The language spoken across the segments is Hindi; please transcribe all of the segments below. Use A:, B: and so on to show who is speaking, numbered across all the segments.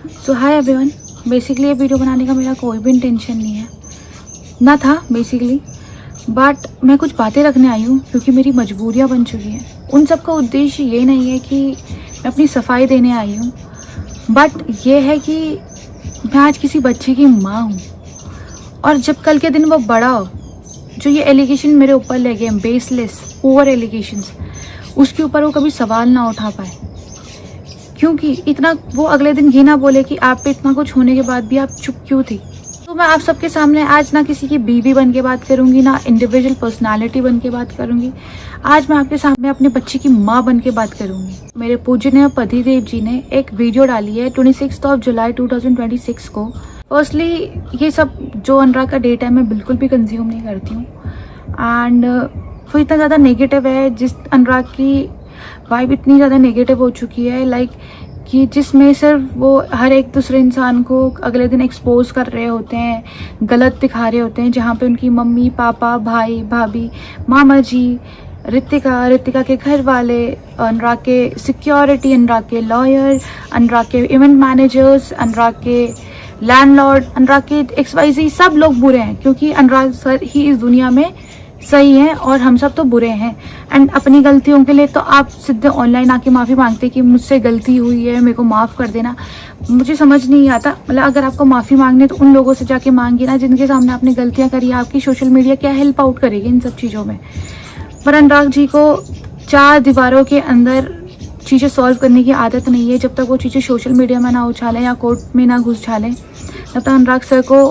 A: सो हाय एवरीवन। बेसिकली ये वीडियो बनाने का मेरा कोई भी इंटेंशन नहीं है ना था बेसिकली, बट मैं कुछ बातें रखने आई हूँ क्योंकि मेरी मजबूरियाँ बन चुकी हैं। उन सब का उद्देश्य ये नहीं है कि मैं अपनी सफाई देने आई हूँ, बट ये है कि मैं आज किसी बच्चे की माँ हूँ और जब कल के दिन वो बड़ा हो, जो ये एलिगेशन मेरे ऊपर लगे हैं, बेसलेस ओवर एलिगेशंस, उसके ऊपर वो कभी सवाल ना उठा पाए। क्योंकि इतना वो अगले दिन ये ना बोले कि आप पे इतना कुछ होने के बाद भी आप चुप क्यों थी। तो मैं आप सबके सामने आज ना किसी की बीवी बन के बात करूंगी, ना इंडिविजुअल पर्सनालिटी बन के बात करूंगी। आज मैं आपके सामने अपने बच्चे की माँ बन के बात करूंगी। मेरे पूजनीय पतिदेव जी ने एक वीडियो डाली है 26 जुलाई 2026 को। फर्स्टली ये सब जो अनुराग का डेटा है मैं बिल्कुल भी कंज्यूम नहीं करती हूँ, एंड वो इतना ज़्यादा नेगेटिव है, जिस अनुराग की वाइब इतनी ज़्यादा नेगेटिव हो चुकी है, लाइक कि जिसमें सिर्फ वो हर एक दूसरे इंसान को अगले दिन एक्सपोज कर रहे होते हैं, गलत दिखा रहे होते हैं, जहाँ पे उनकी मम्मी पापा भाई भाभी मामा जी, रितिका के घर वाले, अनुराग के सिक्योरिटी, अनुराग के लॉयर, अनुराग के इवेंट मैनेजर्स, अनुराग के लैंडलॉर्ड, अनुराग के XYZ सब लोग बुरे हैं, क्योंकि अनुराग सर ही इस दुनिया में सही है और हम सब तो बुरे हैं। एंड अपनी गलतियों के लिए तो आप सीधे ऑनलाइन आके माफ़ी मांगते कि मुझसे गलती हुई है, मेरे को माफ़ कर देना। मुझे समझ नहीं आता, मतलब अगर आपको माफ़ी मांगनी तो उन लोगों से जाके मांगिए ना जिनके सामने आपने गलतियां करी। आपकी सोशल मीडिया क्या हेल्प आउट करेगी इन सब चीज़ों में। पर अनुराग जी को 4 दीवारों के अंदर चीज़ें सॉल्व करने की आदत नहीं है। जब तक वो चीज़ें सोशल मीडिया में ना उछालें या कोर्ट में ना घुस डालें, तब तक अनुराग सर को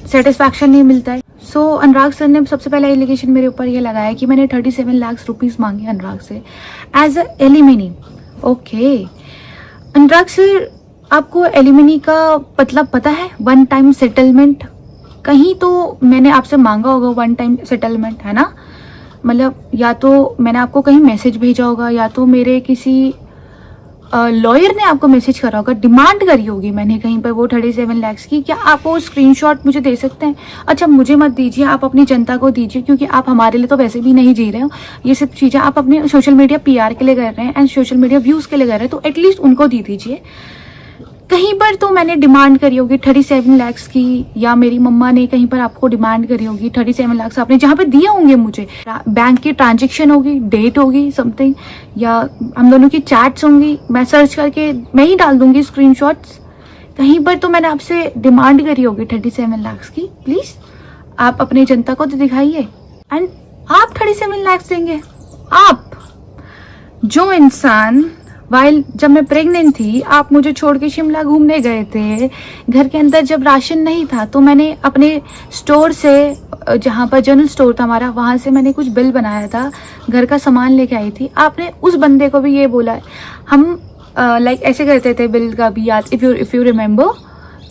A: सेटिस्फैक्शन नहीं मिलता है। सो अनुराग सर ने सबसे पहला एलिगेशन मेरे ऊपर ये लगाया कि मैंने 37 लाख रुपीस मांगे अनुराग से as a alimony. Okay Anurag sir, आपको एलिमिनी का मतलब पता है? One time settlement. कहीं तो मैंने आपसे मांगा होगा वन टाइम सेटलमेंट, है ना? मतलब या तो मैंने आपको कहीं मैसेज भेजा होगा, या तो मेरे किसी लॉयर ने आपको मैसेज करा होगा, डिमांड करी होगी मैंने कहीं पर वो 37 लाख की। क्या आप वो स्क्रीनशॉट मुझे दे सकते हैं? अच्छा मुझे मत दीजिए, आप अपनी जनता को दीजिए, क्योंकि आप हमारे लिए तो वैसे भी नहीं जी रहे हो। ये सब चीज़ें आप अपने सोशल मीडिया PR के लिए कर रहे हैं एंड सोशल मीडिया व्यूज़ के लिए कर रहे हैं, तो एटलीस्ट उनको दे दीजिए। कहीं पर तो मैंने डिमांड करी होगी 37 लाख की, या मेरी मम्मा ने कहीं पर आपको डिमांड करी होगी 37 लाख आपने जहाँ पे दिए होंगे मुझे। बैंक की ट्रांजैक्शन होगी, डेट होगी समथिंग, या हम दोनों की चैट्स होंगी, मैं सर्च करके मैं ही डाल दूंगी स्क्रीनशॉट्स। कहीं पर तो मैंने आपसे डिमांड करी होगी 37 लाख की। प्लीज आप अपनी जनता को तो दिखाइए। एंड आप 37 लाख देंगे? आप जो इंसान वाइल जब मैं प्रेग्नेंट थी आप मुझे छोड़ के शिमला घूमने गए थे, घर के अंदर जब राशन नहीं था तो मैंने अपने स्टोर से, जहाँ पर जनरल स्टोर था हमारा, वहाँ से मैंने कुछ बिल बनाया था, घर का सामान लेके आई थी। आपने उस बंदे को भी ये बोला है, हम लाइक ऐसे करते थे बिल का भी, याद इफ़ यू रिमेंबर,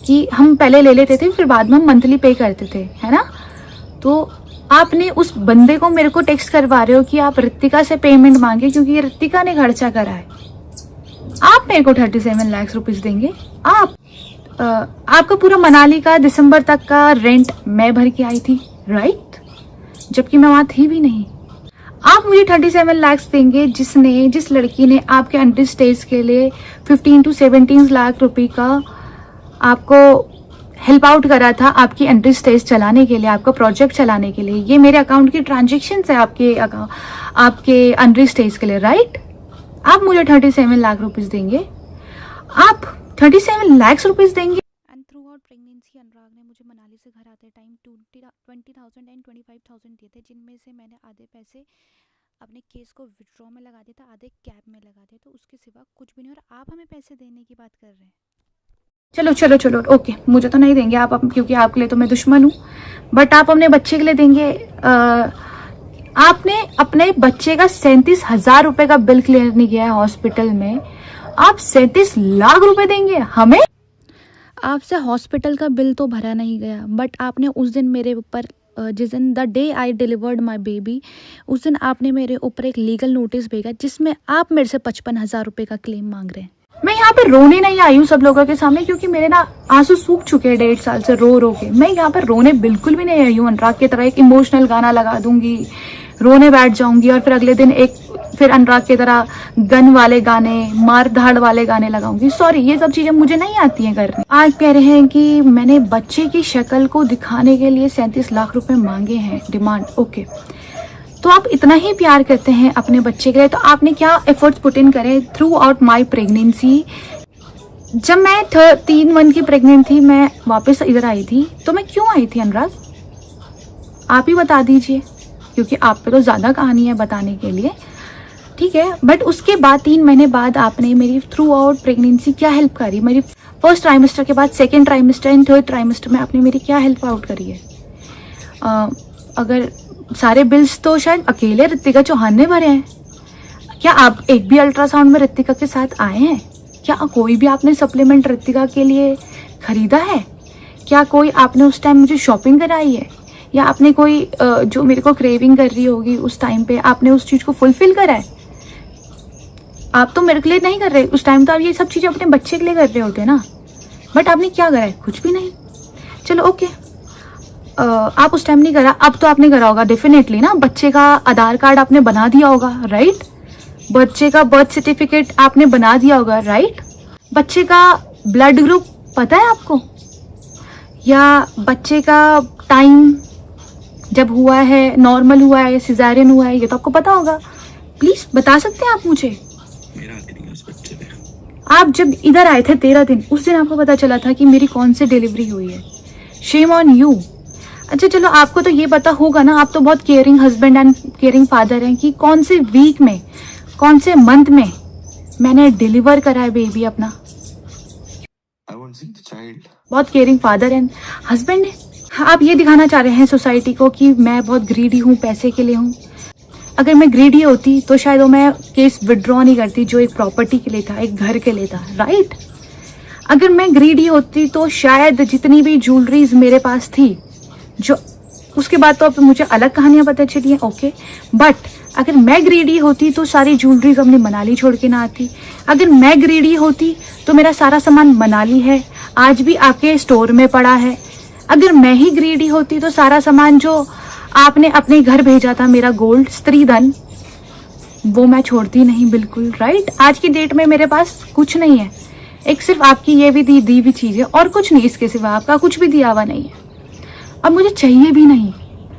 A: कि हम पहले ले लेते थे फिर बाद में हम मंथली पे करते थे, है ना? तो आपने उस बंदे को मेरे को टेक्स्ट करवा रहे हो कि आप रितिका से पेमेंट मांगे क्योंकि रितिका ने खर्चा करा है। आप मेरे को 37 लाख रुपीस देंगे? आपका पूरा मनाली का दिसंबर तक का रेंट मैं भर के आई थी, राइट? जबकि मैं वहां थी भी नहीं। आप मुझे 37 लाख देंगे जिस लड़की ने आपके अंडर स्टेज के लिए 15 to 17 लाख रुपए का आपको हेल्प आउट करा था, आपकी अंडर स्टेज चलाने के लिए, आपका प्रोजेक्ट चलाने के लिए। ये मेरे अकाउंट की ट्रांजेक्शन है आपके अंडर स्टेज के लिए, राइट? आप मुझे 37 लाख रुपीस देंगे? आप 37 लाख रुपीस देंगे? एंड थ्रू आउट प्रेगनेंसी अनुराग ने मुझे मनाली से घर आते टाइम 20,000 एंड 25,000 दिए थे, जिनमें से मैंने आधे पैसे अपने केस को विड्रॉ में लगा दिया था, आधे कैब में लगा दिया, तो उसके सिवा कुछ भी नहीं। और आप हमें पैसे देने की बात कर रहे हैं। चलो ओके, मुझे तो नहीं देंगे आप, क्योंकि आपके लिए तो मैं दुश्मन हूँ, बट आप अपने बच्चे के लिए देंगे। आपने अपने बच्चे का 37,000 रुपए का बिल क्लियर नहीं किया है हॉस्पिटल में, आप 37 लाख रुपए देंगे हमें? आपसे हॉस्पिटल का बिल तो भरा नहीं गया, बट आपने उस दिन मेरे ऊपर, जिस दिन the day I delivered my baby, उस दिन आपने मेरे ऊपर एक लीगल नोटिस भेजा जिसमें आप मेरे से 55,000 रुपए का क्लेम मांग रहे हैं। मैं यहाँ पे रोने नहीं आई हूँ सब लोगों के सामने, क्योंकि मेरे ना आंसू सूख चुके हैं 1.5 साल से रो के। मैं यहाँ पे रोने बिल्कुल भी नहीं आई हूँ। अनुराग की तरह एक इमोशनल गाना लगा दूंगी, रोने बैठ जाऊंगी और फिर अगले दिन एक फिर अनुराग की तरह गन वाले गाने, मार धाड़ वाले गाने लगाऊंगी। सॉरी, ये सब चीजें मुझे नहीं आती हैं करनी। आज कह रहे हैं कि मैंने बच्चे की शक्ल को दिखाने के लिए 37 लाख रुपए मांगे हैं डिमांड। ओके, तो आप इतना ही प्यार करते हैं अपने बच्चे के लिए, तो आपने क्या एफर्ट्स पुट इन करे थ्रू आउट माई प्रेगनेंसी। जब मैं 3 मंथ की प्रेग्नेंट थी, मैं वापस इधर आई थी, तो मैं क्यों आई थी अनुराग, आप ही बता दीजिए, क्योंकि आप पे तो ज़्यादा कहानी है बताने के लिए, ठीक है। बट उसके बाद 3 महीने बाद आपने मेरी थ्रू आउट प्रेगनेंसी क्या हेल्प करी, मेरी फर्स्ट ट्राइमेस्टर के बाद second trimester and third trimester में आपने मेरी क्या हेल्प आउट करी है। अगर सारे बिल्स तो शायद अकेले ऋतिका चौहान ने भरे हैं। क्या आप एक भी अल्ट्रासाउंड में ऋतिका के साथ आए हैं? क्या कोई भी आपने सप्लीमेंट ऋतिका के लिए खरीदा है? क्या कोई आपने उस टाइम मुझे शॉपिंग कराई है? या आपने कोई जो मेरे को क्रेविंग कर रही होगी उस टाइम पे आपने उस चीज़ को फुलफिल करा है? आप तो मेरे के लिए नहीं कर रहे उस टाइम, तो आप ये सब चीज़ें अपने बच्चे के लिए कर रहे होते ना। बट आपने क्या करा है? कुछ भी नहीं। चलो ओके, आप उस टाइम नहीं करा, अब तो आपने करा होगा डेफिनेटली ना। बच्चे का आधार कार्ड आपने बना दिया होगा, राइट? बच्चे का बर्थ सर्टिफिकेट आपने बना दिया होगा, राइट? बच्चे का ब्लड ग्रुप पता है आपको? या बच्चे का टाइम जब हुआ है, नॉर्मल हुआ है, सिजेरियन हुआ है, ये तो आपको पता होगा। प्लीज बता सकते हैं आप मुझे?
B: मेरा हाथ नहीं है उस बच्चे पे।
A: आप जब इधर आए थे 13 दिन, उस दिन आपको पता चला था कि मेरी कौन सी डिलीवरी हुई है। Shem on you. अच्छा चलो, आपको तो ये पता होगा ना, आप तो बहुत caring husband and caring father हैं, कि कौन से वीक में, कौन से मंथ में मैंने डिलीवर करा है बेबी अपना।
B: I won't see the child.
A: बहुत केयरिंग फादर एंड हस्बैंड है। आप ये दिखाना चाह रहे हैं सोसाइटी को कि मैं बहुत ग्रीडी हूँ, पैसे के लिए हूँ। अगर मैं ग्रीडी होती तो शायद वो मैं केस विड्रॉ नहीं करती जो एक प्रॉपर्टी के लिए था, एक घर के लिए था, राइट? अगर मैं ग्रीडी होती तो शायद जितनी भी ज्वेलरीज मेरे पास थी, जो उसके बाद तो अब मुझे अलग कहानियां पता चली हैं, ओके। बट अगर मैं ग्रीडी होती तो सारी ज्वेलरीज अपनी मनाली छोड़ के ना आती। अगर मैं ग्रीडी होती तो मेरा सारा सामान मनाली है, आज भी आपके स्टोर में पड़ा है। अगर मैं ही ग्रीडी होती तो सारा सामान जो आपने अपने घर भेजा था, मेरा गोल्ड, स्त्री धन, वो मैं छोड़ती नहीं, बिल्कुल, राइट? आज की डेट में मेरे पास कुछ नहीं है, एक सिर्फ आपकी ये भी दी हुई चीज़ है और कुछ नहीं। इसके सिवा आपका कुछ भी दिया हुआ नहीं है। अब मुझे चाहिए भी नहीं,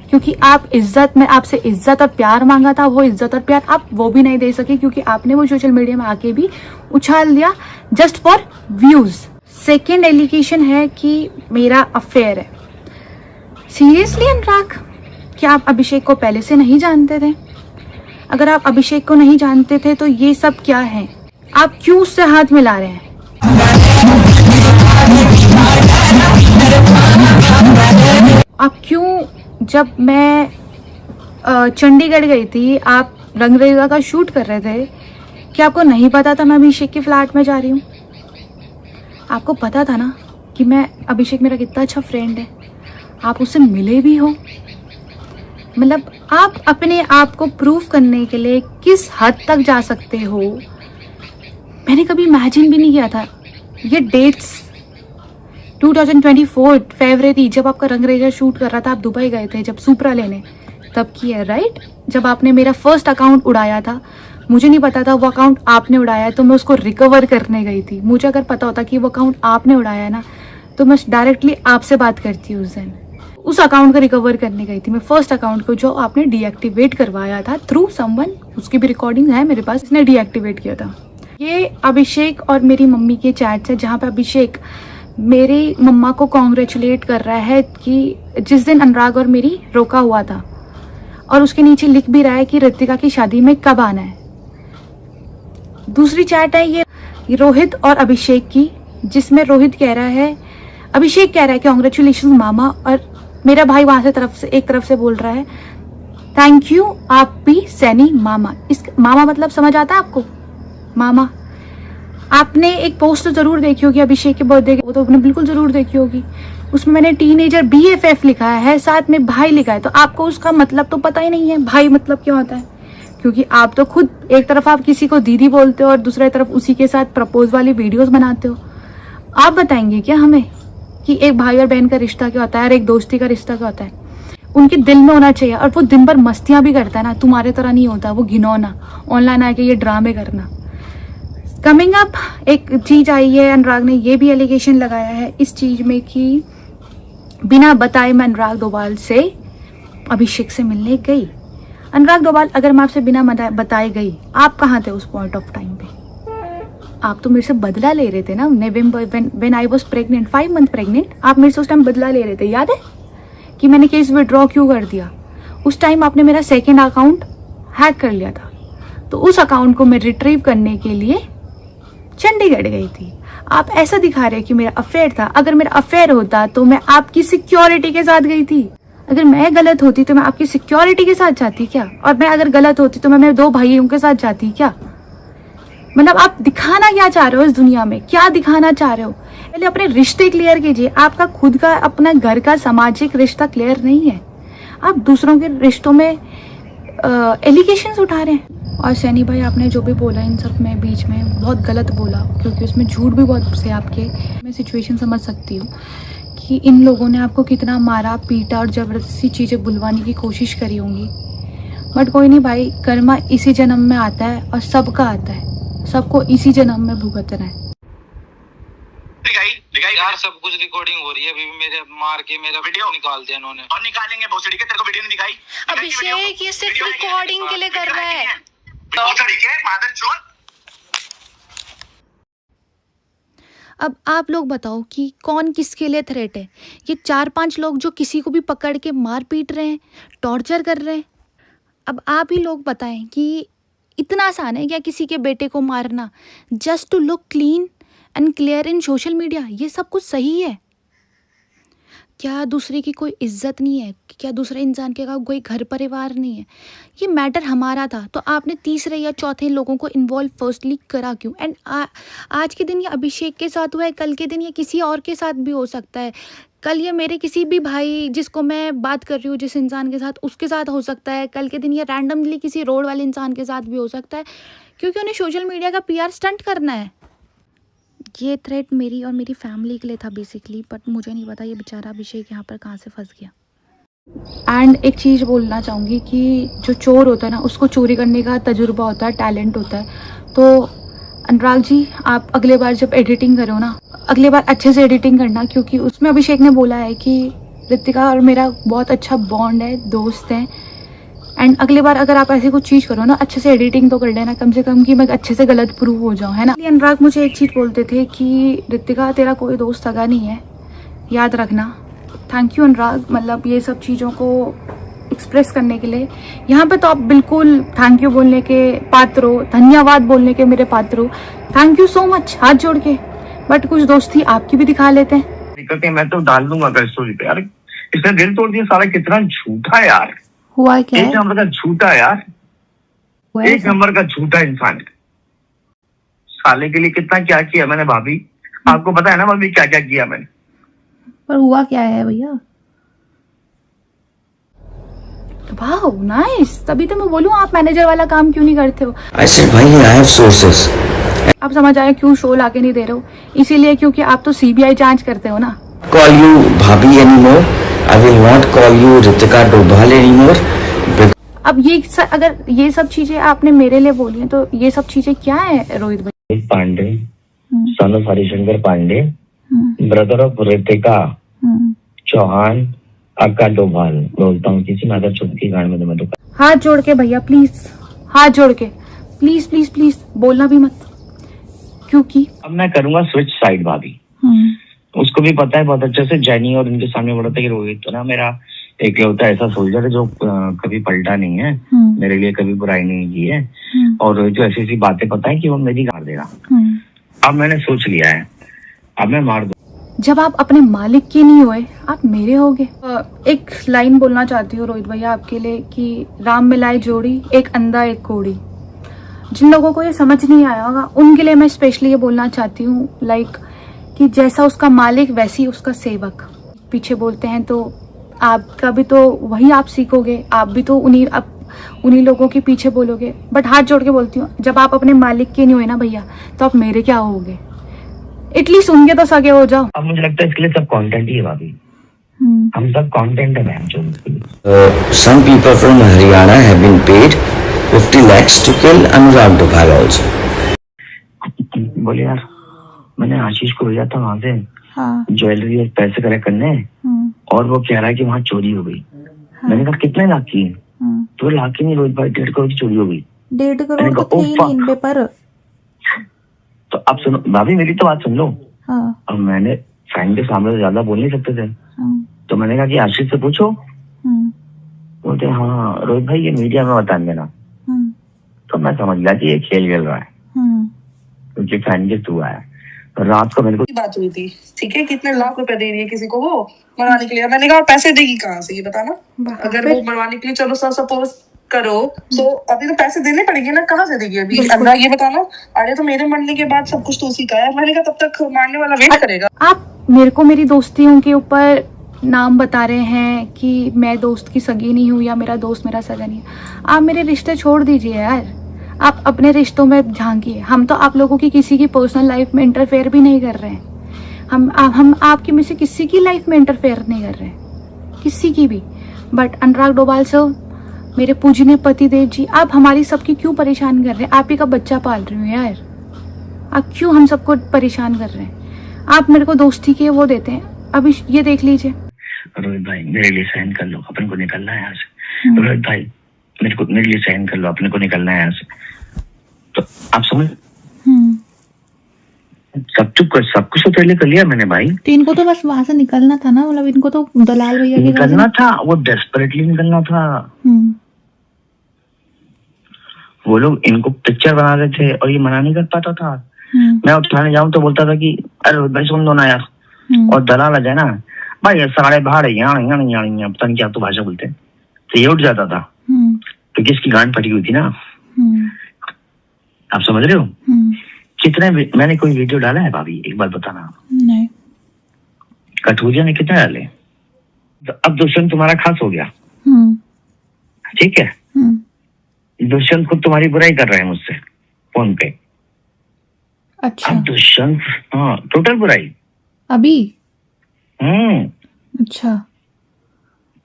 A: क्योंकि आप इज्जत, मैं आपसे इज्जत और प्यार मांगा था, वो इज्जत और प्यार आप वो भी नहीं दे सके, क्योंकि आपने वो सोशल मीडिया में आके भी उछाल दिया just for views. Second allegation है कि मेरा अफेयर है। सीरियसली अनुराग, क्या आप अभिषेक को पहले से नहीं जानते थे? अगर आप अभिषेक को नहीं जानते थे तो ये सब क्या है? आप क्यों उससे हाथ मिला रहे हैं? आप क्यों, जब मैं चंडीगढ़ गई थी, आप रंगरेगा का शूट कर रहे थे, क्या आपको नहीं पता था मैं अभिषेक के फ्लैट में जा रही हूँ? आपको पता था ना कि मैं, अभिषेक मेरा कितना अच्छा फ्रेंड है, आप उससे मिले भी हो। मतलब आप अपने आप को प्रूव करने के लिए किस हद तक जा सकते हो, मैंने कभी इमेजिन भी नहीं किया था। ये डेट्स 2024 फरवरी, जब आपका रंगरेजा शूट कर रहा था, आप दुबई गए थे जब सुपरा लेने, तब की है, राइट? जब आपने मेरा फर्स्ट अकाउंट उड़ाया था, मुझे नहीं पता था वो अकाउंट आपने उड़ाया है, तो मैं उसको रिकवर करने गई थी। मुझे अगर पता होता कि वो अकाउंट आपने उड़ाया है ना, तो मैं डायरेक्टली आपसे बात करती उस दिन। उस अकाउंट को रिकवर करने गई थी मैं, फर्स्ट अकाउंट को जो आपने डीएक्टिवेट करवाया था थ्रू समवन, उसकी भी रिकॉर्डिंग है मेरे पास, इसने डीएक्टिवेट किया था। ये अभिषेक और मेरी मम्मी के चैट्स है, जहाँ पे अभिषेक मेरी मम्मा को कॉन्ग्रेचुलेट कर रहा है कि जिस दिन अनुराग और मेरी रोका हुआ था, और उसके नीचे लिख भी रहा है कि ऋतिका की शादी में कब आना है। दूसरी चैट है ये रोहित और अभिषेक की, जिसमें रोहित कह रहा है, अभिषेक कह रहा है कि कॉन्ग्रेचुलेशन मामा, और मेरा भाई वहां से एक तरफ से बोल रहा है थैंक यू आप भी सैनी मामा। इस मामा मतलब समझ आता है आपको? मामा, आपने एक पोस्ट तो जरूर देखी होगी अभिषेक के बर्थडे की, वो तो आपने बिल्कुल जरूर देखी होगी। उसमें मैंने टीनेजर BFF लिखा है, साथ में भाई लिखा है, तो आपको उसका मतलब तो पता ही नहीं है भाई मतलब क्या होता है, क्योंकि आप तो खुद एक तरफ आप किसी को दीदी बोलते हो और दूसरी तरफ उसी के साथ प्रपोज वाली वीडियोस बनाते हो। आप बताएंगे क्या हमें कि एक भाई और बहन का रिश्ता क्या होता है और एक दोस्ती का रिश्ता क्या होता है? उनके दिल में होना चाहिए। और वो दिन भर मस्तियां भी करता है ना, तुम्हारे तरह नहीं होता वो घिनौना ऑनलाइन आके ये ड्रामे करना। कमिंग अप एक चीज आई है, अनुराग ने ये भी एलिगेशन लगाया है इस चीज में कि बिना बताए मैं अनुराग डोभाल से अभिषेक से मिलने गई। अनुराग डोभाल, अगर मैं आपसे बिना बताए गई, आप कहाँ थे उस पॉइंट ऑफ टाइम पे? आप तो मेरे से बदला ले रहे थे ना। November when I was pregnant, 5 month pregnant, आप मेरे से उस टाइम बदला ले रहे थे। याद है कि मैंने केस विड्रॉ क्यों कर दिया? उस टाइम आपने मेरा सेकेंड अकाउंट हैक कर लिया था, तो उस अकाउंट को मैं रिट्रीव करने के लिए चंडीगढ़ गई थी। आप ऐसा दिखा रहे कि मेरा अफेयर था। अगर मेरा अफेयर होता तो मैं आपकी सिक्योरिटी के साथ गई थी। अगर मैं गलत होती तो मैं आपकी सिक्योरिटी के साथ जाती क्या? और मैं अगर गलत होती तो मैं मेरे 2 भाइयों के साथ जाती क्या? मतलब आप दिखाना क्या चाह रहे हो इस दुनिया में? क्या दिखाना चाह रहे हो? पहले अपने रिश्ते क्लियर कीजिए। आपका खुद का अपना घर का सामाजिक रिश्ता क्लियर नहीं है, आप दूसरों के रिश्तों में एलिगेशंस उठा रहे हैं। और सैनी भाई, आपने जो भी बोला इन सब में बीच में बहुत गलत बोला, क्योंकि उसमें झूठ भी बहुत से आपके। मैं सिचुएशन समझ सकती हूँ कि इन लोगों ने आपको कितना मारा पीटा और जबरदस्ती चीज़ें बुलवाने की कोशिश करी होंगी। बट कोई नहीं भाई, कर्मा इसी जन्म में आता है और सबका आता है, सबको इसी जन्म में भुगतना है।
C: दिखाई यार, सब कुछ रिकॉर्डिंग हो रही है। अभी मेरे मार के मेरा वीडियो निकाल दिया इन्होंने। और निकालेंगे भोसड़ी के, तेरे को वीडियो नहीं दिखाई?
D: अभिषेक ये सिर्फ रिकॉर्डिंग के लिए कर रहा है।
C: भोसड़ी के मादरचोद।
A: अब आप लोग बताओ कि कौन किसके लिए थ्रेट है? ये 4-5 लोग जो किसी को भी पकड़ के मार पीट रहे हैं, टॉर्चर कर रहे हैं। अब आप ही लोग बताएं कि इतना आसान है क्या किसी के बेटे को मारना, just to look clean and clear in social media? ये सब कुछ सही है क्या? दूसरे की कोई इज्जत नहीं है क्या? दूसरे इंसान के का कोई घर परिवार नहीं है? ये मैटर हमारा था, तो आपने तीसरे या चौथे लोगों को इन्वॉल्व फर्स्टली करा क्यों? एंड आज के दिन ये अभिषेक के साथ हुआ है, कल के दिन ये किसी और के साथ भी हो सकता है। कल ये मेरे किसी भी भाई जिसको मैं बात कर रही हूँ जिस इंसान के साथ, उसके साथ हो सकता है। कल के दिन ये रैंडमली किसी रोड वाले इंसान के साथ भी हो सकता है, क्योंकि उन्हें सोशल मीडिया का PR स्टंट करना है। ये थ्रेट मेरी और मेरी फैमिली के लिए था बेसिकली, बट मुझे नहीं पता ये बेचारा अभिषेक यहाँ पर कहाँ से फंस गया। एंड एक चीज़ बोलना चाहूँगी कि जो चोर होता है ना, उसको चोरी करने का तजुर्बा होता है, टैलेंट होता है। तो अनुराग जी, आप अगले बार जब एडिटिंग करो ना, अगले बार अच्छे से एडिटिंग करना, क्योंकि उसमें अभिषेक ने बोला है कि ऋतिका और मेरा बहुत अच्छा बॉन्ड है, दोस्त है। एंड अगली बार अगर आप ऐसी कुछ चीज़ करो ना, अच्छे से एडिटिंग तो कर लेना कम से कम, कि मैं अच्छे से गलत प्रूव हो जाऊँ, है ना। अनुराग मुझे एक चीज़ बोलते थे कि ऋतिका तेरा कोई दोस्त सगा नहीं है, याद रखना। थैंक यू अनुराग, मतलब ये सब चीज़ों को एक्सप्रेस करने के लिए। यहाँ पे तो आप बिल्कुल थैंक यू बोलने के पात्र हो, धन्यवाद बोलने के मेरे पात्र हो। थैंक यू सो मच, हाथ जोड़ के। बट कुछ दोस्ती आपकी भी दिखा लेते हैं।
E: दिक्कत है, मैं तो डाल दूंगा अगर स्टोरी पे। यार इसने दिल तोड़ दिया साला, कितना झूठा है यार।
D: हुआ क्या?
E: एक नंबर का झूठा है यार, एक नंबर का झूठा इंसान। साले के लिए कितना क्या किया मैंने भाभी, आपको पता है ना भाभी क्या क्या किया मैंने।
D: पर हुआ क्या है भैया?
A: वाह नाइस, तभी तो मैं बोलूँ आप मैनेजर वाला काम क्यों नहीं करते हो।
F: I said, भाई I have sources.
A: आप समझ आए क्यों शो लाके नहीं दे रहे हो? इसीलिए क्योंकि आप तो CBI जांच करते हो ना।
F: Call you भाभी anymore. I will not call you Ritika Dobhal anymore.
A: अब अगर ये सब चीजें आपने मेरे लिए बोली हैं, तो ये सब चीजें क्या है रोहित भाई?
E: Pandey, son of Harishankar Pandey, brother of Ritika Chauhan, aka Doval. बोलता हूँ किसी माता चुपकी गाड़ में तुम्हें।
A: हाथ जोड़ के भैया प्लीज, हाथ जोड़ के प्लीज प्लीज प्लीज, बोलना भी मत, क्योंकि
E: अब मैं करूंगा स्विच साइड भाभी। उसको भी पता है बहुत अच्छे से, जैनी और इनके सामने बोला था कि रोहित तो ना मेरा एकलौता ऐसा सोल्जर है जो कभी पलटा नहीं है, मेरे लिए कभी बुराई नहीं की है, और रोहित जो ऐसी ऐसी बातें पता है कि वो मेरी गाड़ देगा। अब मैंने सोच लिया है, अब मैं मार दूं।
A: जब आप अपने मालिक के नहीं हुए, आप मेरे होगे। एक लाइन बोलना चाहती हूँ रोहित भैया आपके लिए कि राम मिलाए जोड़ी, एक अंधा एक कोड़ी। जिन लोगों को ये समझ नहीं आया होगा उनके लिए मैं स्पेशली ये बोलना चाहती हूँ, लाइक कि जैसा उसका मालिक वैसी उसका सेवक। पीछे बोलते हैं तो आपका भी तो वही आप सीखोगे, आप भी तो उन्हीं लोगों के पीछे बोलोगे। बट हाथ जोड़ के बोलती हूँ, जब आप अपने मालिक के नहीं हुए ना भैया, तो आप मेरे क्या होगे? एटलीस्ट उनके तो सगे हो जाओ।
E: अब मुझे लगता है इसके लिए सब कंटेंट ही है भाभी, हम सब कंटेंट है।
F: Some people from Haryana have been paid 50 lakhs to kill Anurag Dubal also.
E: बोले यार मैंने आशीष को भेजा था वहाँ से
D: हाँ।
E: ज्वेलरी और पैसे कलेक्ट करने, और वो कह रहा है कि वहाँ चोरी हो गई। मैंने कहा कितने लाख की? तो लाख की नहीं रोहित भाई, 1.5 करोड़ की चोरी हो गई।
D: 1.5 करोड़ तो थे ही नहीं इन पे पर।
E: तो अब सुनो भाभी, मेरी तो बात सुन लो।
D: हाँ।
E: अब मैंने फैन के सामने ज्यादा बोल नहीं सकते थे, तो मैंने कहा कि आशीष से पूछो। बोलते हाँ रोहित भाई ये मीडिया में बता देना। तो मैं समझ गया कि ये खेल खेल रहा है, क्योंकि फैन के थ्रू आया। तो रात को मेरे को
G: बात हुई थी, ठीक है, कितने लाख रुपए दे रही है किसी को वो मरवाने के लिए। मैंने कहा पैसे देगी कहाँ से ये बताना। अगर वो मरवाने के लिए चलो सपोज करो तो अभी तो पैसे देने पड़ेंगे ना, कहाँ से देगी अभी अल्लाह ये बताना। अरे तो मेरे मरने के बाद सब कुछ तो उसी का है। मैंने कहा तब तक मारने वाला वेट करेगा।
A: आप मेरे को मेरी दोस्तियों के ऊपर नाम बता रहे हैं कि मैं दोस्त की सगी नहीं हूँ या मेरा दोस्त मेरा सगा नहीं है। आप मेरे रिश्ते छोड़ दीजिए यार, आप अपने रिश्तों में झांकिए। हम तो आप लोगों की किसी की पर्सनल लाइफ में इंटरफेयर भी नहीं कर रहे हैं। हम आपकी में से किसी की लाइफ में इंटरफेयर नहीं कर रहे हैं, किसी की भी। बट अनुराग डोभाल सर, मेरे पूजनीय पतिदेव जी, आप हमारी सबकी क्यों परेशान कर रहे हैं? आप ही का बच्चा पाल रही हूँ यार, आप क्यों हम सबको परेशान कर रहे हैं? आप मेरे को दोस्ती के वो देते हैं। अभी ये देख लीजिए।
E: रोहित भाई मेरे लिए साइन कर लो, अपन को निकलना है यहाँ से। रोहित भाई मेरे लिए साइन कर लो, अपने को निकलना है यहाँ से। तो आप समझ सब कुछ तो पहले कर लिया मैंने भाई।
D: तो इनको तो बस वहां से निकलना था ना, मतलब इनको तो दलाल भैया के
E: निकलना था, वो डेस्परेटली निकलना था। वो लोग इनको पिक्चर बना रहे थे और ये मना नहीं कर पाता था। मैं उठाने जाऊं तो बोलता था कि अरे भाई सुन दो ना यार, और दलाल आ जाए ना भाई साढ़े बाहर पता नहीं क्या तो भाषा बोलते हैं, तो ये उठ जाता था क्योंकि इसकी गांड फटी हुई थी ना। आप समझ रहे हो? कितने मैंने कोई वीडियो डाला है भाभी, एक बार बताना।
D: नहीं।
E: कठुरिया ने कितने डाले? तो अब दुष्यंत तुम्हारा खास हो गया, ठीक है? दुष्यंत खुद तुम्हारी बुराई कर रहे हैं मुझसे फोन पे।
D: अच्छा।
E: अब दुष्यंत हाँ टोटल बुराई
D: अभी। अच्छा।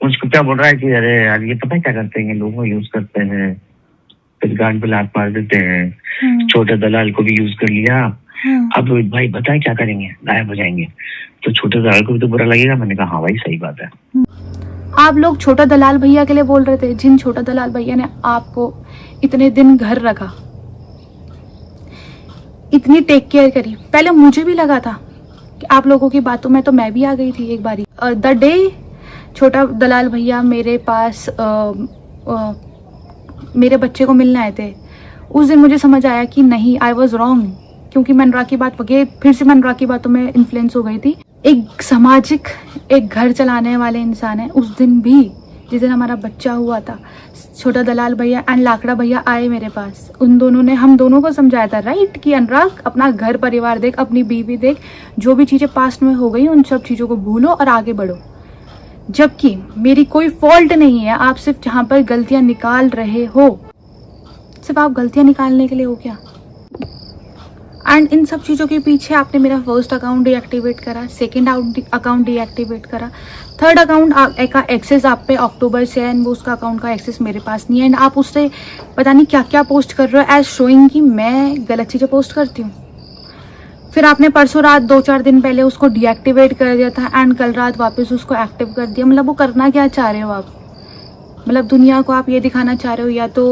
E: मुझको क्या बोल रहा है कि अरे यार ये पता है क्या करते हैं, लोगों को यूज करते हैं, फिर गांड पे लात मार देते हैं। छोटे दलाल को भी यूज कर लिया। अब रोहित भाई बताए क्या करेंगे, गायब हो जाएंगे। तो छोटे दलाल को भी तो बुरा लगेगा। मैंने कहा हाँ भाई सही बात है।
A: आप लोग छोटा दलाल भैया के लिए बोल रहे थे, जिन छोटा दलाल भैया ने आपको इतने दिन घर रखा, इतनी टेक केयर करी। पहले मुझे भी लगा था कि आप लोगों की बातों में तो मैं भी आ गई थी एक बारी। द डे छोटा दलाल भैया मेरे पास मेरे बच्चे को मिलने आए थे, उस दिन मुझे समझ आया कि नहीं, आई वॉज रॉन्ग। क्योंकि मैं अनुराग की बात फिर से मैं अनुराग की बातों में इन्फ्लुएंस हो गई थी। एक सामाजिक एक घर चलाने वाले इंसान है। उस दिन भी जिस दिन हमारा बच्चा हुआ था, छोटा दलाल भैया एंड लाकड़ा भैया आए मेरे पास। उन दोनों ने हम दोनों को समझाया था राइट कि अनुराग अपना घर परिवार देख, अपनी बीवी देख, जो भी चीजें पास्ट में हो गई उन सब चीजों को भूलो और आगे बढ़ो। जबकि मेरी कोई फॉल्ट नहीं है, आप सिर्फ जहां पर गलतियां निकाल रहे हो, सिर्फ आप गलतियां निकालने के लिए हो क्या? एंड इन सब चीज़ों के पीछे आपने मेरा फर्स्ट अकाउंट डीएक्टिवेट करा, सेकंड अकाउंट डीएक्टिवेट करा, थर्ड अकाउंट का एक्सेस आप पे अक्टूबर से है, एंड वो उसका अकाउंट का एक्सेस मेरे पास नहीं है। एंड आप उससे पता नहीं क्या क्या पोस्ट कर रहे हो एज शोइंग कि मैं गलत चीज़ें पोस्ट करती हूँ। फिर आपने परसों रात 2-4 दिन पहले उसको डीएक्टिवेट कर दिया था एंड कल रात वापस उसको एक्टिव कर दिया। मतलब वो करना क्या चाह रहे हो आप? मतलब दुनिया को आप ये दिखाना चाह रहे हो या तो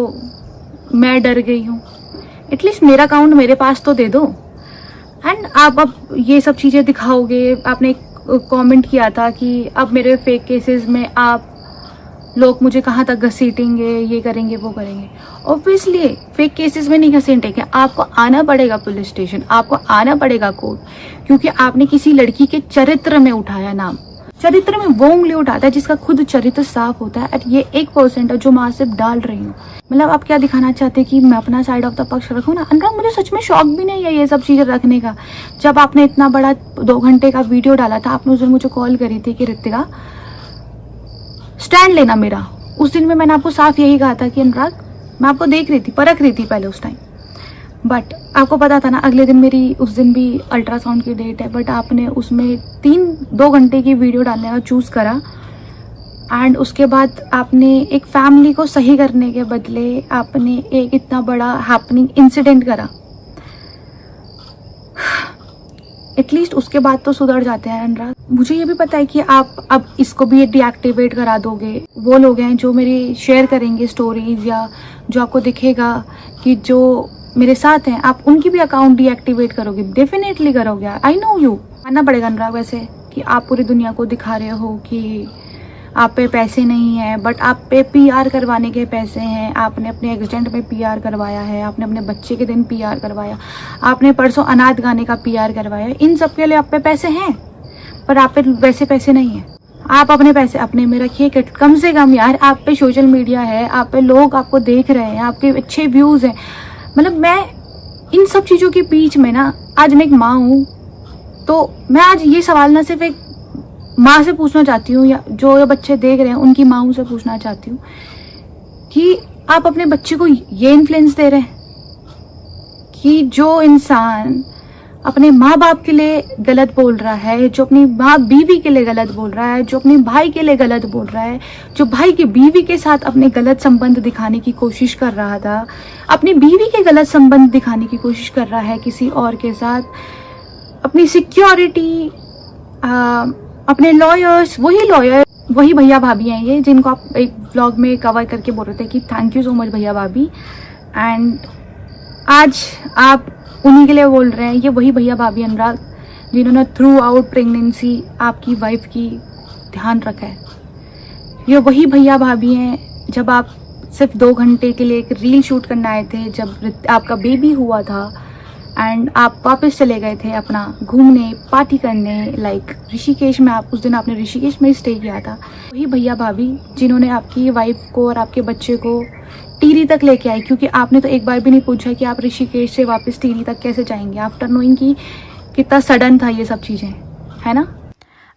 A: मैं डर गई हूँ, एटलीस्ट मेरा अकाउंट मेरे पास तो दे दो। एंड आप अब ये सब चीज़ें दिखाओगे। आपने कमेंट किया था कि अब मेरे फेक केसेस में आप लोग मुझे कहाँ तक घसीटेंगे, ये करेंगे वो करेंगे। ऑब्वियसली फेक केसेस में नहीं घसीटेंगे, आपको आना पड़ेगा पुलिस स्टेशन, आपको आना पड़ेगा कोर्ट, क्योंकि आपने किसी लड़की के चरित्र में उठाया नाम। चरित्र में वो उंगली उठाता है जिसका खुद चरित्र साफ होता है। और ये 1% है जो मैं सिर्फ डाल रही हूँ। मतलब आप क्या दिखाना चाहते हैं कि मैं अपना साइड ऑफ द पक्ष रखूँ ना? अनुराग मुझे सच में शौक भी नहीं है ये सब चीज़ें रखने का। जब आपने इतना बड़ा 2 घंटे का वीडियो डाला था, आपने उस दिन मुझे कॉल करी थी कि ऋतिका स्टैंड लेना मेरा। उस दिन में मैंने आपको साफ यही कहा था कि अनुराग मैं आपको देख रही थी, परख रही थी पहले उस टाइम, बट आपको पता था ना अगले दिन मेरी उस दिन भी अल्ट्रासाउंड की डेट है। बट आपने उसमें 2 घंटे की वीडियो डालने का चूज़ करा एंड उसके बाद आपने एक फैमिली को सही करने के बदले आपने एक इतना बड़ा हैपनिंग इंसिडेंट करा। एटलीस्ट उसके बाद तो सुधर जाते हैं अनुराग। मुझे ये भी पता है कि आप अब इसको भी डीएक्टिवेट करा दोगे। वो लोग हैं जो मेरी शेयर करेंगे स्टोरीज या जो आपको दिखेगा कि जो मेरे साथ हैं, आप उनकी भी अकाउंट डीएक्टिवेट करोगे, डेफिनेटली करोगे। आई नो यू, मानना पड़ेगा अनुराग वैसे कि आप पूरी दुनिया को दिखा रहे हो कि आप पे पैसे नहीं है, बट आप पे पीआर करवाने के पैसे हैं। आपने अपने एक्सीडेंट में पीआर करवाया है, आपने अपने बच्चे के दिन पीआर करवाया, आपने परसों अनाथ गाने का पीआर करवाया। इन सब के लिए आप पे पैसे हैं, पर आप पे वैसे पैसे नहीं हैं। आप अपने पैसे अपने में रखिए। कम से कम यार, आप पे सोशल मीडिया है, आप पे लोग आपको देख रहे हैं, आपके अच्छे व्यूज़ हैं। मतलब मैं इन सब चीज़ों के बीच में ना, आज मैं एक माँ हूँ, तो मैं आज ये सवाल ना सिर्फ एक माँ से पूछना चाहती हूँ या जो ये बच्चे देख रहे हैं उनकी माँओं से पूछना चाहती हूँ कि आप अपने बच्चे को ये इन्फ्लुएंस दे रहे हैं कि जो इंसान अपने माँ बाप के लिए गलत बोल रहा है, जो अपनी माँ बीवी के लिए गलत बोल रहा है, जो अपने भाई के लिए गलत बोल रहा है, जो भाई की बीवी के साथ अपने गलत संबंध दिखाने की कोशिश कर रहा था, अपनी बीवी के गलत संबंध दिखाने की कोशिश कर रहा है किसी और के साथ, अपनी सिक्योरिटी, अपने लॉयर्स, वही भैया भाभी हैं ये जिनको आप एक व्लॉग में कवर करके बोल रहे थे कि थैंक यू सो मच भैया भाभी। एंड आज आप उन्हीं के लिए बोल रहे हैं। ये वही भैया भाभी अनुराग जिन्होंने थ्रू आउट प्रेगनेंसी आपकी वाइफ की ध्यान रखा है। ये वही भैया भाभी हैं जब आप सिर्फ 2 घंटे के लिए एक रील शूट करने आए थे, जब आपका बेबी हुआ था एंड आप वापस चले गए थे अपना घूमने पार्टी करने, लाइक ऋषिकेश में। आप उस दिन आपने ऋषिकेश में स्टे किया था। वही भैया भाभी जिन्होंने आपकी वाइफ को और आपके बच्चे को टिहरी तक लेके आए, क्योंकि आपने तो एक बार भी नहीं पूछा कि आप ऋषिकेश से वापस टिहरी तक कैसे जाएंगे, आफ्टर नोइंग कि कितना सडन था ये सब चीज़ें, है ना।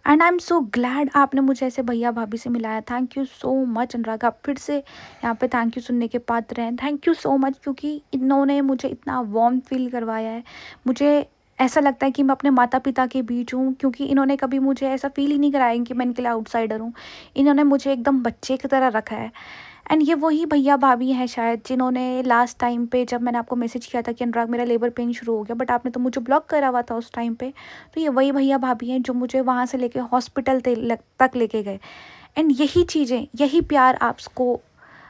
A: And I am so glad आपने मुझे ऐसे भैया भाभी से मिलाया। थैंक यू सो मच अनुराग। आप फिर से यहाँ पे थैंक यू सुनने के पात्र हैं। थैंक यू सो मच, क्योंकि इन्होंने मुझे इतना वार्म फील करवाया है। मुझे ऐसा लगता है कि मैं अपने माता पिता के बीच हूँ, क्योंकि इन्होंने कभी मुझे ऐसा फील ही नहीं कराया कि मैं इनके लिए आउटसाइडर हूँ। इन्होंने मुझे एकदम बच्चे की तरह रखा है। एंड ये वही भैया भाभी हैं शायद जिन्होंने लास्ट टाइम पे जब मैंने आपको मैसेज किया था कि अनुराग मेरा लेबर पेन शुरू हो गया, बट आपने तो मुझे ब्लॉक करा हुआ था उस टाइम पे, तो ये वही भैया भाभी हैं जो मुझे वहाँ से लेके हॉस्पिटल तक लेके गए। एंड यही चीज़ें, यही प्यार आपको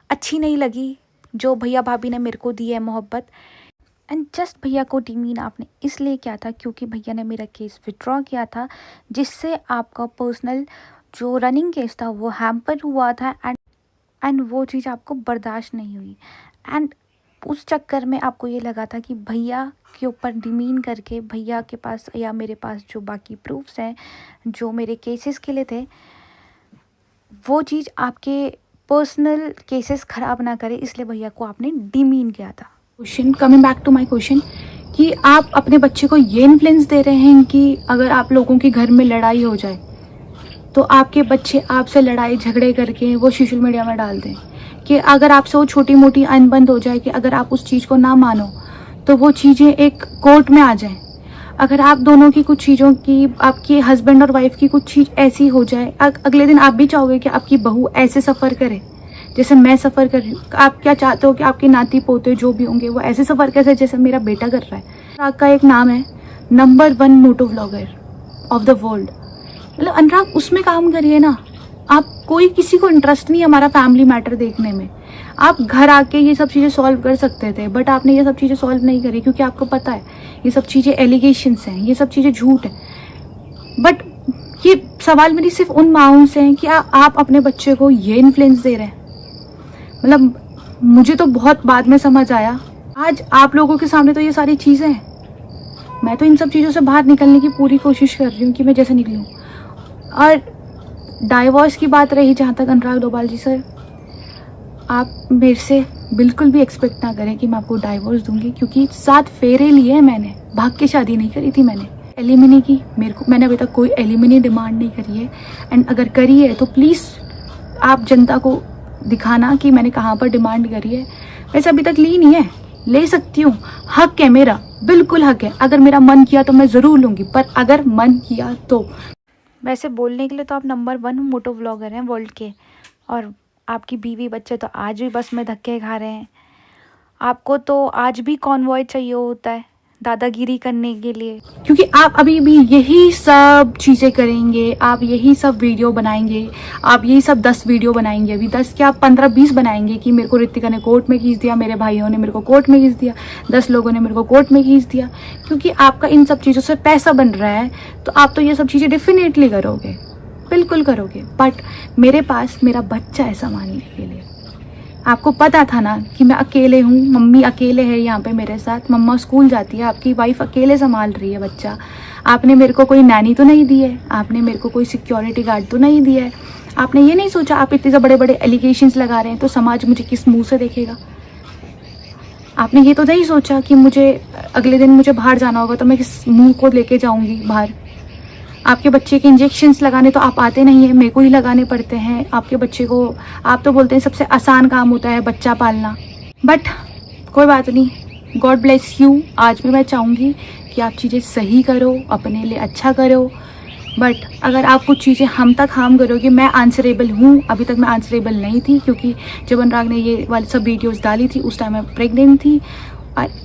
A: अच्छी नहीं लगी जो भैया भाभी ने मेरे को दी है, मोहब्बत। एंड जस्ट भैया को डिमीन आपने इसलिए किया था क्योंकि भैया ने मेरा केस विड्रॉ किया था, जिससे आपका पर्सनल जो रनिंग केस था वो हैम्पर हुआ था। एंड वो चीज़ आपको बर्दाश्त नहीं हुई। एंड उस चक्कर में आपको ये लगा था कि भैया के ऊपर डिमीन करके भैया के पास या मेरे पास जो बाकी प्रूफ्स हैं जो मेरे केसेस के लिए थे, वो चीज़ आपके पर्सनल केसेस ख़राब ना करे, इसलिए भैया को आपने डिमीन किया था। Question, coming back to my question, कि आप अपने बच्चे को ये इन्फ्लुएंस दे रहे हैं कि अगर आप लोगों के घर में लड़ाई हो जाए तो आपके बच्चे आपसे लड़ाई झगड़े करके वो सोशल मीडिया में डाल दें, कि अगर आपसे वो छोटी मोटी अनबन हो जाए कि अगर आप उस चीज़ को ना मानो तो वो चीज़ें एक कोर्ट में आ जाएं। अगर आप दोनों की कुछ चीज़ों की, आपके हस्बैंड और वाइफ की कुछ चीज़ ऐसी हो जाए, अगले दिन आप भी चाहोगे कि आपकी बहू ऐसे सफ़र करे जैसे मैं सफ़र कर रही हूँ। आप क्या चाहते हो कि आपके नाती पोते जो भी होंगे वो ऐसे सफ़र कैसे जैसे मेरा बेटा कर रहा है। आपका एक नाम है number 1 motto vlogger of the world, मतलब अनुराग उसमें काम करिए ना। आप कोई किसी को इंटरेस्ट नहीं है हमारा फैमिली मैटर देखने में। आप घर आके ये सब चीज़ें सॉल्व कर सकते थे, बट आपने ये सब चीज़ें सॉल्व नहीं करी क्योंकि आपको पता है ये सब चीज़ें एलिगेशंस हैं, ये सब चीज़ें झूठ है। बट ये सवाल मेरी सिर्फ उन माँओं से हैं कि आप अपने बच्चे को ये इन्फ्लुएंस दे रहे हैं। मतलब मुझे तो बहुत बाद में समझ आया, आज आप लोगों के सामने तो ये सारी चीज़ें हैं। मैं तो इन सब चीज़ों से बाहर निकलने की पूरी कोशिश कर रही हूँ कि मैं जैसे निकलूँ। और डाइवोर्स की बात रही जहाँ तक, अनुराग डोभाल जी सर, आप मेरे से बिल्कुल भी एक्सपेक्ट ना करें कि मैं आपको डाइवोर्स दूंगी, क्योंकि 7 फेरे लिए हैं मैंने, भाग के शादी नहीं करी थी मैंने। एलिमिनी की मैंने अभी तक कोई एलिमिनी डिमांड नहीं करी है। एंड अगर करी है तो प्लीज़ आप जनता को दिखाना कि मैंने कहाँ पर डिमांड करी है। वैसे अभी तक ली नहीं है, ले सकती हूँ, हक है मेरा, बिल्कुल हक है। अगर मेरा मन किया तो मैं ज़रूर लूँगी, पर अगर मन किया तो। वैसे बोलने के लिए तो आप नंबर 1 मोटो व्लॉगर हैं वर्ल्ड के, और आपकी बीवी बच्चे तो आज भी बस में धक्के खा रहे हैं। आपको तो आज भी कॉन्वॉय चाहिए होता है दादागिरी करने के लिए, क्योंकि आप अभी भी यही सब चीज़ें करेंगे, आप यही सब वीडियो बनाएंगे, आप यही सब 10 वीडियो बनाएंगे, अभी 10 क्या 15-20 बनाएंगे कि मेरे को ऋतिका ने कोर्ट में खींच दिया, मेरे भाइयों ने मेरे को कोर्ट में खींच दिया, 10 लोगों ने मेरे को कोर्ट में खींच दिया, क्योंकि आपका इन सब चीज़ों से पैसा बन रहा है। तो आप तो ये सब चीज़ें डेफिनेटली करोगे, बिल्कुल करोगे। बट मेरे पास मेरा बच्चा है संभालने के लिए। आपको पता था ना कि मैं अकेले हूँ, मम्मी अकेले है यहाँ पे मेरे साथ, मम्मा स्कूल जाती है, आपकी वाइफ अकेले संभाल रही है बच्चा। आपने मेरे को कोई नैनी तो नहीं दी है, आपने मेरे को कोई सिक्योरिटी गार्ड तो नहीं दिया है। आपने ये नहीं सोचा आप इतने बड़े बड़े एलिगेशंस लगा रहे हैं तो समाज मुझे किस मुंह से देखेगा। आपने ये तो नहीं सोचा कि मुझे अगले दिन मुझे बाहर जाना होगा तो मैं किस मुंह को लेके जाऊँगी बाहर। आपके बच्चे के इंजेक्शंस लगाने तो आप आते नहीं हैं, मेरे को ही लगाने पड़ते हैं आपके बच्चे को। आप तो बोलते हैं सबसे आसान काम होता है बच्चा पालना, बट कोई बात नहीं, गॉड ब्लेस यू। आज भी मैं चाहूँगी कि आप चीज़ें सही करो, अपने लिए अच्छा करो, बट अगर आप कुछ चीज़ें हम तक हार्म करोगे, मैं आंसरेबल हूँ। अभी तक मैं आंसरेबल नहीं थी, क्योंकि जब अनुराग ने ये वाली सब वीडियोज़ डाली थी उस टाइम मैं प्रेगनेंट थी।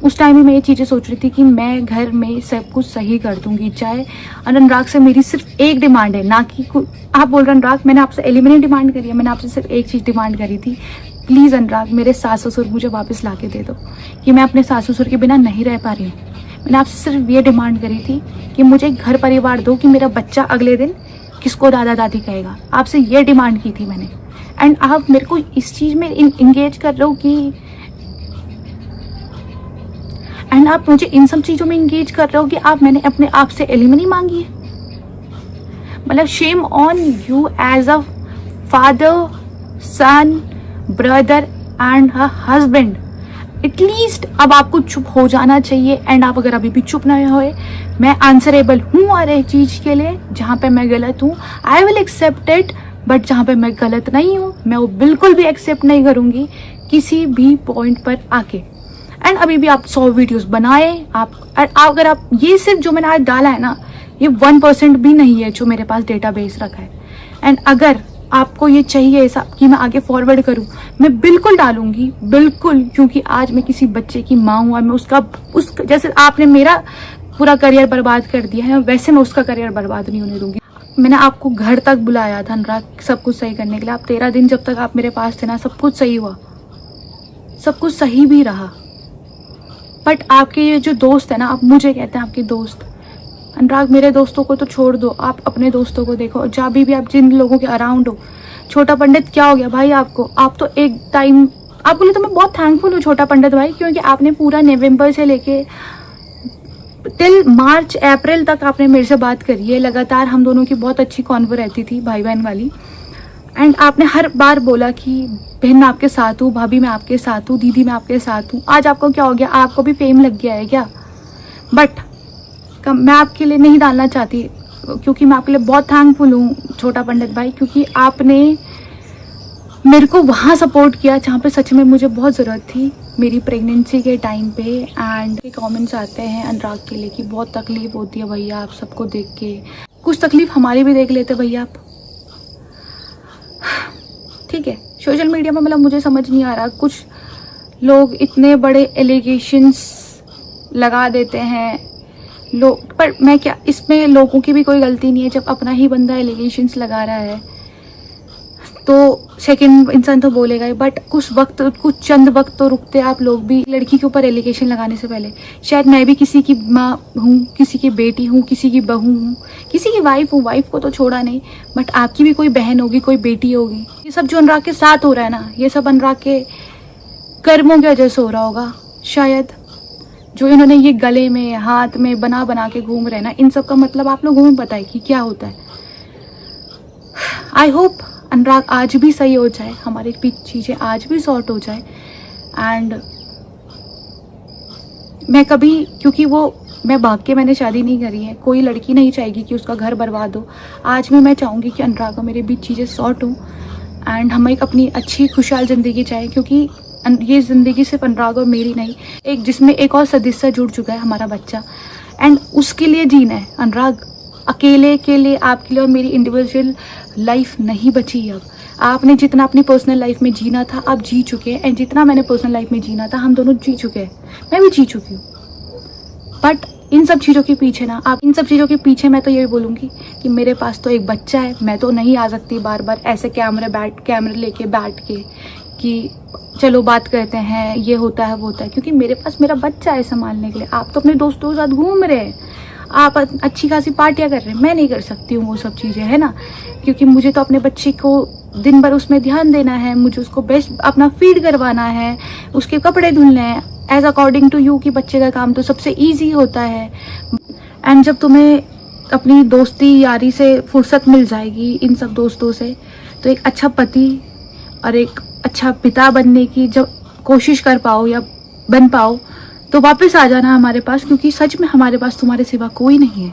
A: उस टाइम ही मैं ये चीज़ें सोच रही थी कि मैं घर में सब कुछ सही कर दूंगी। चाहे अनुराग से मेरी सिर्फ एक डिमांड है, ना कि आप बोल रहे अनुराग मैंने आपसे एलिमिनेट डिमांड करी है, मैंने आपसे सिर्फ एक चीज़ डिमांड करी थी, प्लीज़ अनुराग मेरे सास ससुर मुझे वापस ला के दे दो, कि मैं अपने सास ससुर के बिना नहीं रह पा रही हूँ। मैंने आपसे सिर्फ ये डिमांड करी थी कि मुझे एक घर परिवार दो, कि मेरा बच्चा अगले दिन किसको दादा दादी कहेगा। आपसे ये डिमांड की थी मैंने, एंड आप मेरे को इस चीज़ में इंगेज कर रहे हो कि एंड आप मुझे इन सब चीज़ों में इंगेज कर रहे हो कि आप मैंने अपने आप से एलिमनी मांगी है। मतलब shame on you as a father, son, brother and a husband. At least अब आपको चुप हो जाना चाहिए। एंड आप अगर अभी भी चुप नहीं होए, मैं आंसरेबल हूँ हर एक चीज़ के लिए। जहाँ पे मैं गलत हूँ I will accept it, but जहाँ पे मैं गलत नहीं हूँ मैं वो बिल्कुल भी एक्सेप्ट नहीं करूँगी किसी भी पॉइंट पर आके। एंड अभी भी आप 100 वीडियोस बनाए, अगर आप ये सिर्फ जो मैंने आज डाला है ना, ये 1% भी नहीं है जो मेरे पास डेटाबेस रखा है। एंड अगर आपको ये चाहिए ऐसा कि मैं आगे फॉरवर्ड करूं, मैं बिल्कुल डालूंगी, बिल्कुल, क्योंकि आज मैं किसी बच्चे की माँ हूँ और मैं उसका जैसे आपने मेरा पूरा करियर बर्बाद कर दिया है, वैसे मैं उसका करियर बर्बाद नहीं होने दूंगी। मैंने आपको घर तक बुलाया था अनुराग सब कुछ सही करने के लिए। आप 13 दिन जब तक आप मेरे पास थे ना, सब कुछ सही हुआ, सब कुछ सही भी रहा। बट आपके ये जो दोस्त है ना, आप मुझे कहते हैं आपके दोस्त, अनुराग मेरे दोस्तों को तो छोड़ दो, आप अपने दोस्तों को देखो। जब भी आप जिन लोगों के अराउंड हो, छोटा पंडित क्या हो गया भाई आपको, आप तो एक टाइम, आपके लिए तो मैं बहुत थैंकफुल हूँ छोटा पंडित भाई, क्योंकि आपने पूरा नवंबर से लेके टिल मार्च अप्रैल तक आपने मेरे से बात करी है लगातार। हम दोनों की बहुत अच्छी कॉन्वर रहती थी भाई बहन वाली। एंड आपने हर बार बोला कि बहन मैं आपके साथ हूँ, भाभी मैं आपके साथ हूँ, दीदी मैं आपके साथ हूँ। आज आपको क्या हो गया, आपको भी फेम लग गया है क्या? बट मैं आपके लिए नहीं डालना चाहती, क्योंकि मैं आपके लिए बहुत थैंकफुल हूँ छोटा पंडित भाई, क्योंकि आपने मेरे को वहाँ सपोर्ट किया जहाँ पे सच में मुझे बहुत ज़रूरत थी, मेरी प्रेगनेंसी के टाइम पे। एंड कमेंट्स आते हैं अनुराग के लिए कि बहुत तकलीफ होती है भैया आप सबको देख के, कुछ तकलीफ हमारी भी देख लेते भैया आप। ठीक है, सोशल मीडिया में मतलब मुझे समझ नहीं आ रहा, कुछ लोग इतने बड़े एलिगेशंस लगा देते हैं लोग, पर मैं क्या, इसमें लोगों की भी कोई गलती नहीं है। जब अपना ही बंदा एलिगेशंस लगा रहा है तो सेकंड इंसान तो बोलेगा ही, बट कुछ चंद वक्त तो रुकते आप लोग भी। लड़की के ऊपर एलिगेशन लगाने से पहले शायद मैं भी किसी की माँ हूँ, किसी की बेटी हूँ, किसी की बहू हूँ, किसी की वाइफ हूँ, वाइफ को तो छोड़ा नहीं, बट आपकी भी कोई बहन होगी, कोई बेटी होगी। ये सब जो अनुराग के साथ हो रहा है ना, ये सब अनुराग के कर्मों की वजह से हो रहा होगा शायद। जो इन्होंने ये गले में हाथ में बना बना के घूम रहे हैं ना, इन सब का मतलब आप लोगों में पता है कि क्या होता है। आई होप अनुराग आज भी सही हो जाए, हमारी चीज़ें आज भी सॉर्ट हो जाए। एंड मैं कभी, क्योंकि वो मैं भाग के मैंने शादी नहीं करी है, कोई लड़की नहीं चाहेगी कि उसका घर बर्बाद हो। आज भी मैं चाहूँगी कि अनुराग और मेरे बीच चीज़ें सॉर्ट हों एंड हम एक अपनी अच्छी खुशहाल ज़िंदगी चाहें, क्योंकि ये ज़िंदगी सिर्फ अनुराग और मेरी नहीं, एक जिसमें एक और सदस्य जुड़ चुका है, हमारा बच्चा, एंड उसके लिए जीना है। अनुराग अकेले के लिए, आपके लिए और मेरी इंडिविजुअल लाइफ नहीं बची अब। आपने जितना अपनी पर्सनल लाइफ में जीना था आप जी चुके हैं, एंड जितना मैंने पर्सनल लाइफ में जीना था हम दोनों जी चुके हैं, मैं भी जी चुकी हूँ। बट इन सब चीज़ों के पीछे ना, आप इन सब चीज़ों के पीछे मैं तो ये बोलूँगी कि मेरे पास तो एक बच्चा है, मैं तो नहीं आ सकती बार बार ऐसे कैमरे लेके बैठ के कि चलो बात करते हैं, ये होता है वो होता है, क्योंकि मेरे पास मेरा बच्चा है संभालने के लिए। आप तो अपने दोस्तों के साथ घूम रहे हैं, आप अच्छी खासी पार्टियाँ कर रहे हैं, मैं नहीं कर सकती हूँ वो सब चीज़ें, है ना, क्योंकि मुझे तो अपने बच्चे को दिन भर उसमें ध्यान देना है, मुझे उसको बेस्ट अपना फीड करवाना है, उसके कपड़े धुलने हैं एज अकॉर्डिंग टू यू, कि बच्चे का काम तो सबसे ईजी होता है। एंड जब तुम्हें अपनी दोस्ती यारी से फुर्सत मिल जाएगी इन सब दोस्तों से, तो एक अच्छा पति और एक अच्छा पिता बनने की जब कोशिश कर पाओ या बन पाओ तो वापस आ जाना हमारे पास, क्योंकि सच में हमारे पास तुम्हारे सिवा कोई नहीं है।